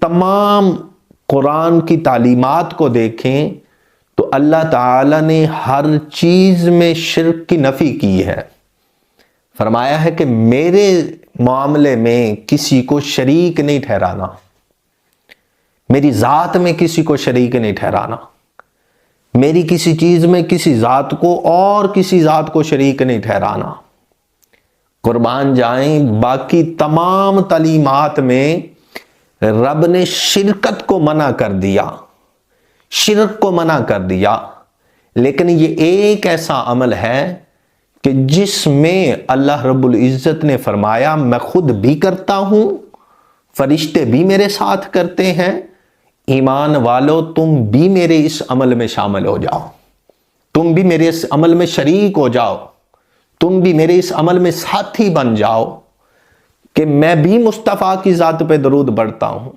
تمام قرآن کی تعلیمات کو دیکھیں تو اللہ تعالیٰ نے ہر چیز میں شرک کی نفی کی ہے. فرمایا ہے کہ میرے معاملے میں کسی کو شریک نہیں ٹھہرانا، میری ذات میں کسی کو شریک نہیں ٹھہرانا، میری کسی چیز میں کسی ذات کو اور کسی ذات کو شریک نہیں ٹھہرانا. قربان جائیں، باقی تمام تعلیمات میں رب نے شرکت کو منع کر دیا، شرک کو منع کر دیا، لیکن یہ ایک ایسا عمل ہے کہ جس میں اللہ رب العزت نے فرمایا میں خود بھی کرتا ہوں، فرشتے بھی میرے ساتھ کرتے ہیں، ایمان والو تم بھی میرے اس عمل میں شامل ہو جاؤ، تم بھی میرے اس عمل میں شریک ہو جاؤ، تم بھی میرے اس عمل میں ساتھی بن جاؤ کہ میں بھی مصطفیٰ کی ذات پہ درود پڑھتا ہوں.